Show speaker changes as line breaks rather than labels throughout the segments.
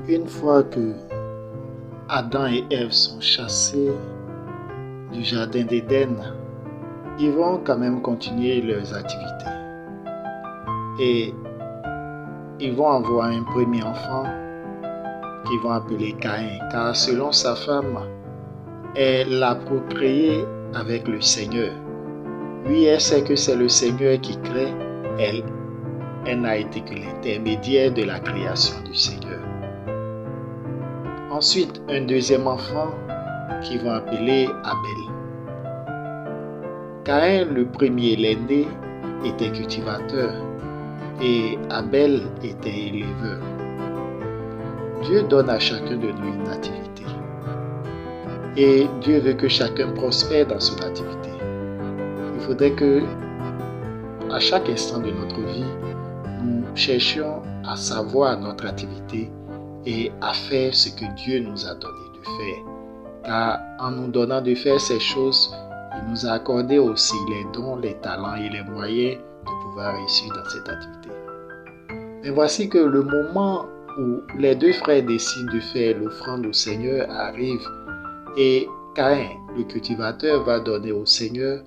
Une fois que Adam et Ève sont chassés du jardin d'Éden, ils vont quand même continuer leurs activités. Et ils vont avoir un premier enfant qu'ils vont appeler Caïn, car selon sa femme, elle l'a procréé avec le Seigneur. Lui, elle sait que c'est le Seigneur qui crée, elle n'a été que l'intermédiaire de la création du Seigneur. Ensuite, un deuxième enfant qu'ils vont appeler Abel. Caïn, le premier, l'aîné, était cultivateur et Abel était éleveur. Dieu donne à chacun de nous une activité et Dieu veut que chacun prospère dans son activité. Il faudrait que à chaque instant de notre vie, nous cherchions à savoir notre activité et à faire ce que Dieu nous a donné de faire. Car en nous donnant de faire ces choses, il nous a accordé aussi les dons, les talents et les moyens de pouvoir réussir dans cette activité. Mais voici que le moment où les deux frères décident de faire l'offrande au Seigneur arrive et Caïn, le cultivateur, va donner au Seigneur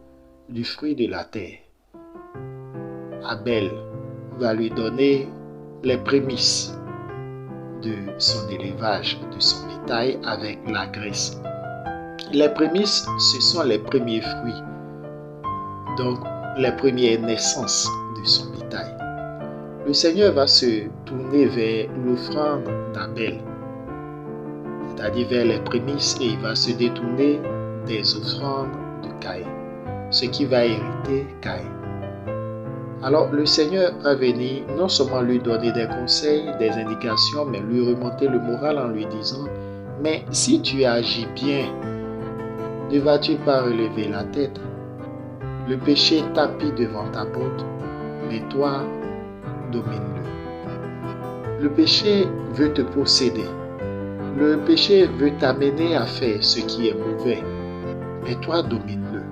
du fruit de la terre. Abel va lui donner les prémices de son élevage, de son bétail avec la graisse. Les prémices, ce sont les premiers fruits, donc les premières naissances de son bétail. Le Seigneur va se tourner vers l'offrande d'Abel, c'est-à-dire vers les prémices, et il va se détourner des offrandes de Caïn, ce qui va hériter Caïn. Alors le Seigneur va venir non seulement lui donner des conseils, des indications, mais lui remonter le moral en lui disant « Mais si tu agis bien, ne vas-tu pas relever la tête? Le péché tapit devant ta porte, mais toi, domine-le. Le péché veut te posséder. Le péché veut t'amener à faire ce qui est mauvais, mais toi, domine-le.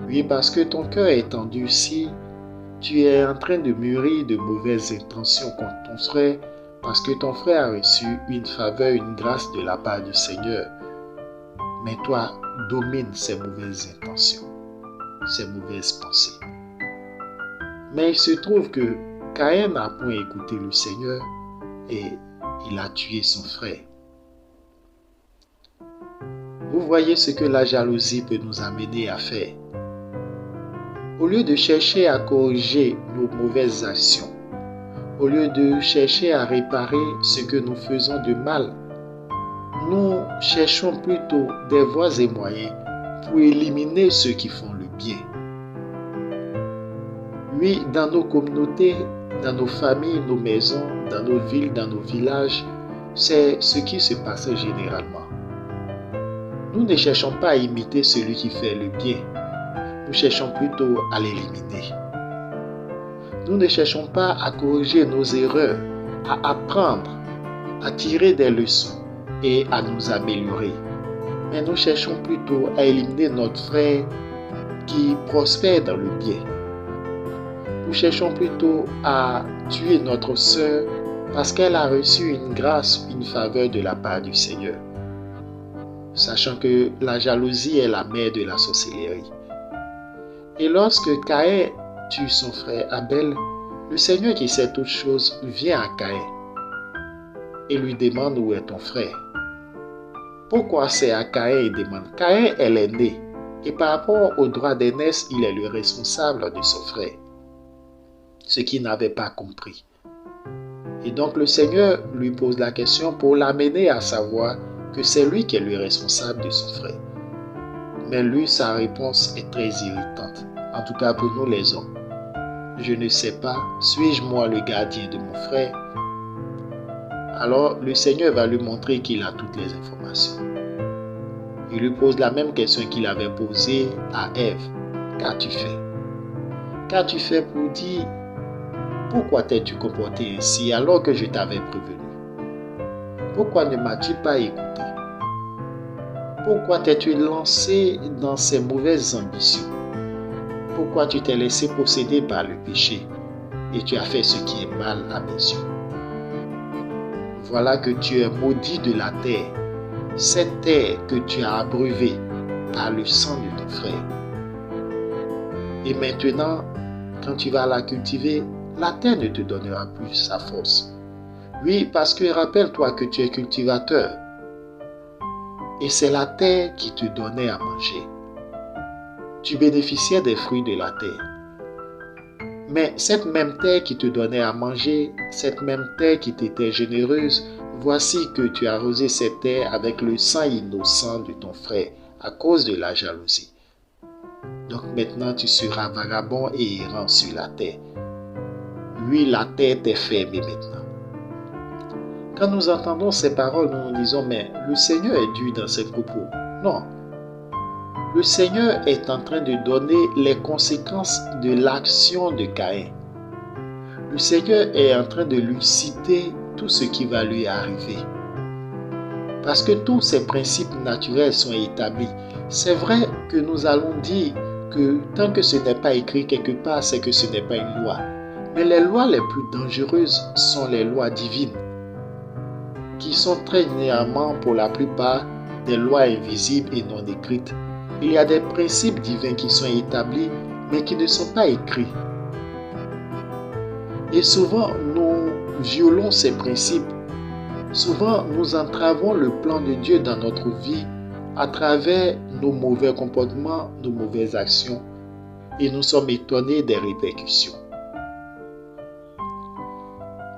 Oui, parce que ton cœur est endurci. Tu es en train de mûrir de mauvaises intentions contre ton frère parce que ton frère a reçu une faveur, une grâce de la part du Seigneur. Mais toi, domine ces mauvaises intentions, ces mauvaises pensées. Mais il se trouve que Caïn n'a point écouté le Seigneur et il a tué son frère. Vous voyez ce que la jalousie peut nous amener à faire. Au lieu de chercher à corriger nos mauvaises actions, au lieu de chercher à réparer ce que nous faisons de mal, nous cherchons plutôt des voies et moyens pour éliminer ceux qui font le bien. Oui, dans nos communautés, dans nos familles, nos maisons, dans nos villes, dans nos villages, c'est ce qui se passe généralement. Nous ne cherchons pas à imiter celui qui fait le bien. Nous cherchons plutôt à l'éliminer. Nous ne cherchons pas à corriger nos erreurs, à apprendre, à tirer des leçons et à nous améliorer. Mais nous cherchons plutôt à éliminer notre frère qui prospère dans le bien. Nous cherchons plutôt à tuer notre sœur parce qu'elle a reçu une grâce, une faveur de la part du Seigneur. Sachant que la jalousie est la mère de la sorcellerie. Et lorsque Caïn tue son frère Abel, le Seigneur qui sait toutes choses vient à Caïn et lui demande où est ton frère. Pourquoi c'est à Caïn il demande? Caïn est l'aîné et par rapport au droit d'aînesse, il est le responsable de son frère. Ce qu'il n'avait pas compris. Et donc le Seigneur lui pose la question pour l'amener à savoir que c'est lui qui est le responsable de son frère. Mais lui, sa réponse est très irritante. En tout cas pour nous les hommes. Je ne sais pas, suis-je moi le gardien de mon frère? Alors le Seigneur va lui montrer qu'il a toutes les informations. Il lui pose la même question qu'il avait posée à Ève. Qu'as-tu fait? Qu'as-tu fait pour dire pourquoi t'es-tu comporté ainsi alors que je t'avais prévenu? Pourquoi ne m'as-tu pas écouté? Pourquoi t'es-tu lancé dans ces mauvaises ambitions? Pourquoi tu t'es laissé posséder par le péché et tu as fait ce qui est mal à mes yeux? voilà que tu es maudit de la terre, cette terre que tu as abreuvée par le sang de ton frère. Et maintenant, quand tu vas la cultiver, la terre ne te donnera plus sa force. Oui, parce que rappelle-toi que tu es cultivateur. Et c'est la terre qui te donnait à manger. Tu bénéficiais des fruits de la terre. Mais cette même terre qui te donnait à manger, cette même terre qui t'était généreuse, voici que tu as arrosé cette terre avec le sang innocent de ton frère à cause de la jalousie. Donc maintenant tu seras vagabond et errant sur la terre. Oui, la terre t'est fermée maintenant. Quand nous entendons ces paroles, nous nous disons, mais le Seigneur est dur dans ses propos. Non. Le Seigneur est en train de donner les conséquences de l'action de Caïn. Le Seigneur est en train de lui citer tout ce qui va lui arriver. Parce que tous ces principes naturels sont établis. C'est vrai que nous allons dire que tant que ce n'est pas écrit quelque part, c'est que ce n'est pas une loi. Mais les lois les plus dangereuses sont les lois divines, qui sont très généralement pour la plupart des lois invisibles et non écrites. Il y a des principes divins qui sont établis, mais qui ne sont pas écrits. Et souvent, nous violons ces principes. Souvent, nous entravons le plan de Dieu dans notre vie à travers nos mauvais comportements, nos mauvaises actions, et nous sommes étonnés des répercussions.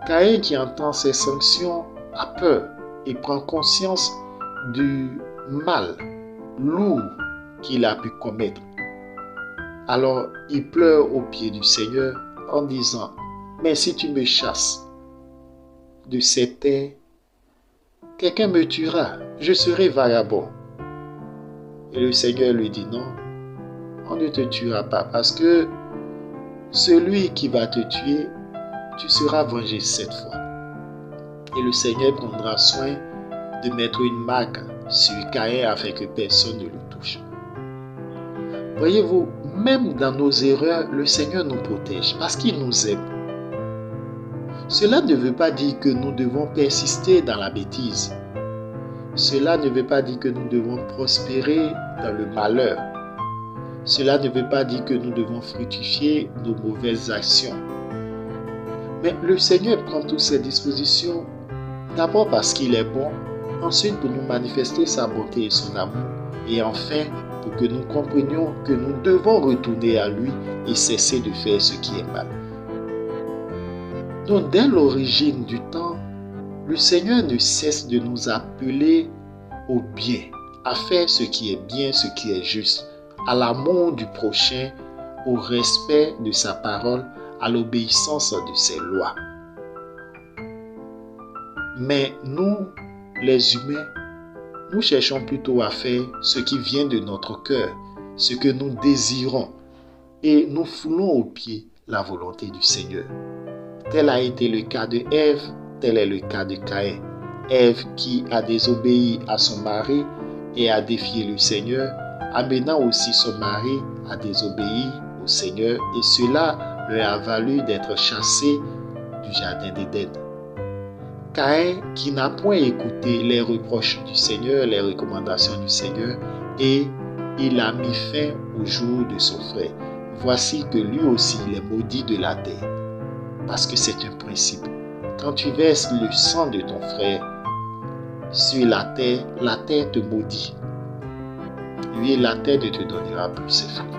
Caïn qui entend ces sanctions a peur et prend conscience du mal lourd qu'il a pu commettre. Alors il pleure aux pieds du Seigneur en disant, mais si tu me chasses de cette terre, quelqu'un me tuera, je serai vagabond. Et le Seigneur lui dit, non, on ne te tuera pas parce que celui qui va te tuer, tu seras vengé 7 fois. Et le Seigneur prendra soin de mettre une marque sur Caïn afin que personne ne le touche. Voyez-vous, même dans nos erreurs, le Seigneur nous protège parce qu'il nous aime. Cela ne veut pas dire que nous devons persister dans la bêtise. Cela ne veut pas dire que nous devons prospérer dans le malheur. Cela ne veut pas dire que nous devons fructifier nos mauvaises actions. Mais le Seigneur prend toutes ces dispositions d'abord parce qu'il est bon, ensuite pour nous manifester sa bonté et son amour, et enfin pour que nous comprenions que nous devons retourner à lui et cesser de faire ce qui est mal. Donc dès l'origine du temps, le Seigneur ne cesse de nous appeler au bien, à faire ce qui est bien, ce qui est juste, à l'amour du prochain, au respect de sa parole, à l'obéissance de ses lois. Mais nous, les humains, nous cherchons plutôt à faire ce qui vient de notre cœur, ce que nous désirons, et nous foulons aux pieds la volonté du Seigneur. Tel a été le cas de Ève, tel est le cas de Caïn. Ève qui a désobéi à son mari et a défié le Seigneur, amenant aussi son mari à désobéir au Seigneur, et cela leur a valu d'être chassés du jardin d'Éden. Caïn qui n'a point écouté les reproches du Seigneur, les recommandations du Seigneur, et il a mis fin au jour de son frère. Voici que lui aussi il est maudit de la terre. Parce que c'est un principe. Quand tu verses le sang de ton frère sur la terre te maudit. Lui, la terre ne te donnera plus ses fruits.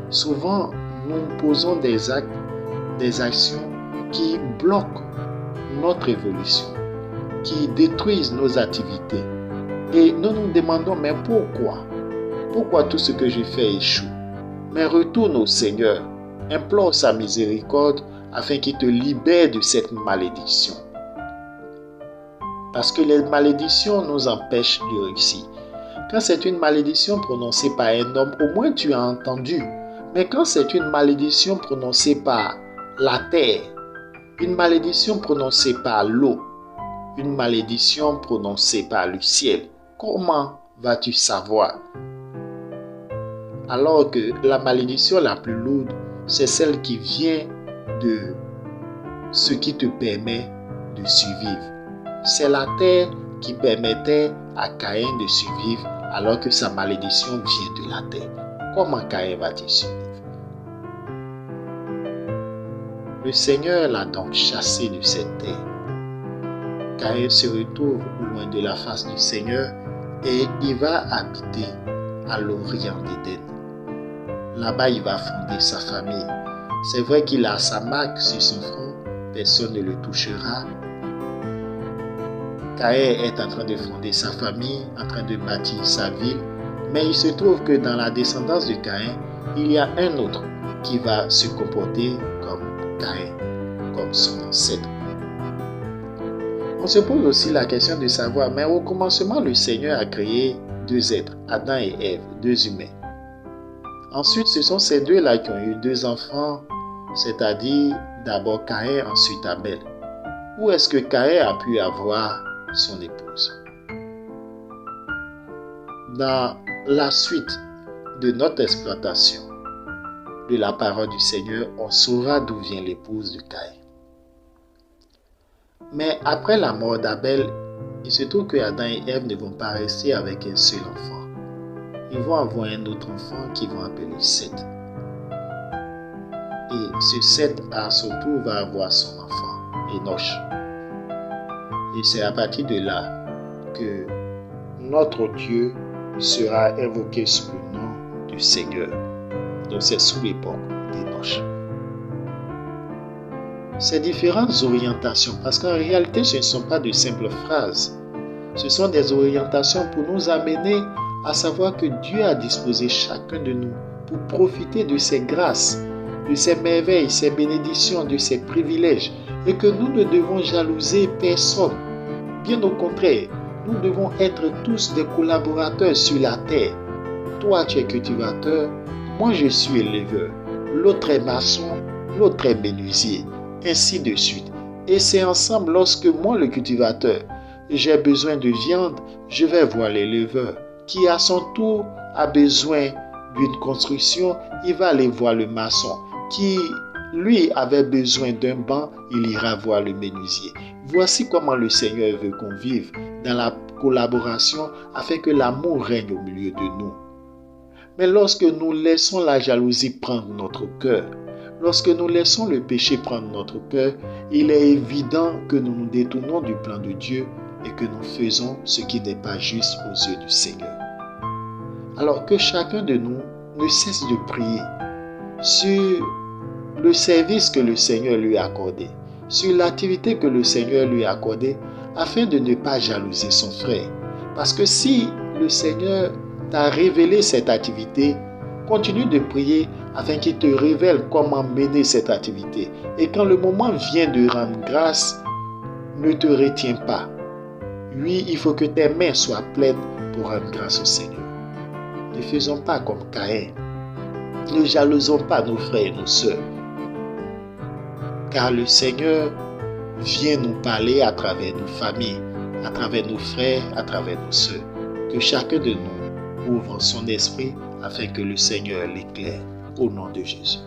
Souvent, nous posons des actes, des actions qui bloquent notre évolution, qui détruisent nos activités. Et nous nous demandons, mais pourquoi? Pourquoi tout ce que je fais échoue? Mais retourne au Seigneur, implore sa miséricorde afin qu'il te libère de cette malédiction. Parce que les malédictions nous empêchent de réussir. Quand c'est une malédiction prononcée par un homme, au moins tu as entendu. Mais quand c'est une malédiction prononcée par la terre, une malédiction prononcée par l'eau, une malédiction prononcée par le ciel, comment vas-tu savoir? Alors que la malédiction la plus lourde, c'est celle qui vient de ce qui te permet de survivre. c'est la terre qui permettait à Caïn de survivre alors que sa malédiction vient de la terre. Comment Caïn va-t-il survivre? Le Seigneur l'a donc chassé de cette terre. Caïn se retrouve loin de la face du Seigneur et il va habiter à l'orient d'Éden. Là-bas, il va fonder sa famille. C'est vrai qu'il a sa marque sur son front, personne ne le touchera. Caïn est en train de fonder sa famille, en train de bâtir sa ville, mais il se trouve que dans la descendance de Caïn, il y a un autre qui va se comporter comme Caïn, comme son ancêtre. On se pose aussi la question de savoir, mais au commencement, le Seigneur a créé deux êtres, Adam et Ève, deux humains. Ensuite, ce sont ces deux-là qui ont eu deux enfants, c'est-à-dire d'abord Caïn, ensuite Abel. Où est-ce que Caïn a pu avoir son épouse? Dans la suite de notre exploitation de la parole du Seigneur, on saura d'où vient l'épouse de Caïn. Mais après la mort d'Abel, il se trouve que Adam et Ève ne vont pas rester avec un seul enfant. Ils vont avoir un autre enfant qu'ils vont appeler Seth. Et ce Seth, à son tour, va avoir son enfant, Enoch. Et c'est à partir de là que notre Dieu sera invoqué sous le nom du Seigneur. Donc c'est sous l'époque d'Enoch. Ces différentes orientations, parce qu'en réalité ce ne sont pas de simples phrases, ce sont des orientations pour nous amener à savoir que Dieu a disposé chacun de nous pour profiter de ses grâces, de ses merveilles, ses bénédictions, de ses privilèges, et que nous ne devons jalouser personne. Bien au contraire, nous devons être tous des collaborateurs sur la terre. Toi, tu es cultivateur, moi je suis éleveur, l'autre est maçon, l'autre est menuisier, ainsi de suite. Et c'est ensemble, lorsque moi, le cultivateur, j'ai besoin de viande, je vais voir l'éleveur, qui à son tour a besoin d'une construction, il va aller voir le maçon, qui lui avait besoin d'un banc, il ira voir le menuisier. Voici comment le Seigneur veut qu'on vive dans la collaboration afin que l'amour règne au milieu de nous. Mais lorsque nous laissons la jalousie prendre notre cœur, lorsque nous laissons le péché prendre notre cœur, il est évident que nous nous détournons du plan de Dieu et que nous faisons ce qui n'est pas juste aux yeux du Seigneur. Alors que chacun de nous ne cesse de prier sur le service que le Seigneur lui a accordé, sur l'activité que le Seigneur lui a accordée, afin de ne pas jalouser son frère. Parce que si le Seigneur t'a révélé cette activité, continue de prier afin qu'il te révèle comment mener cette activité. Et quand le moment vient de rendre grâce, ne te retiens pas. Oui, il faut que tes mains soient pleines pour rendre grâce au Seigneur. Ne faisons pas comme Caïn. Ne jalousons pas nos frères et nos sœurs. Car le Seigneur vient nous parler à travers nos familles, à travers nos frères, à travers nos sœurs. Que chacun de nous ouvre son esprit afin que le Seigneur l'éclaire au nom de Jésus.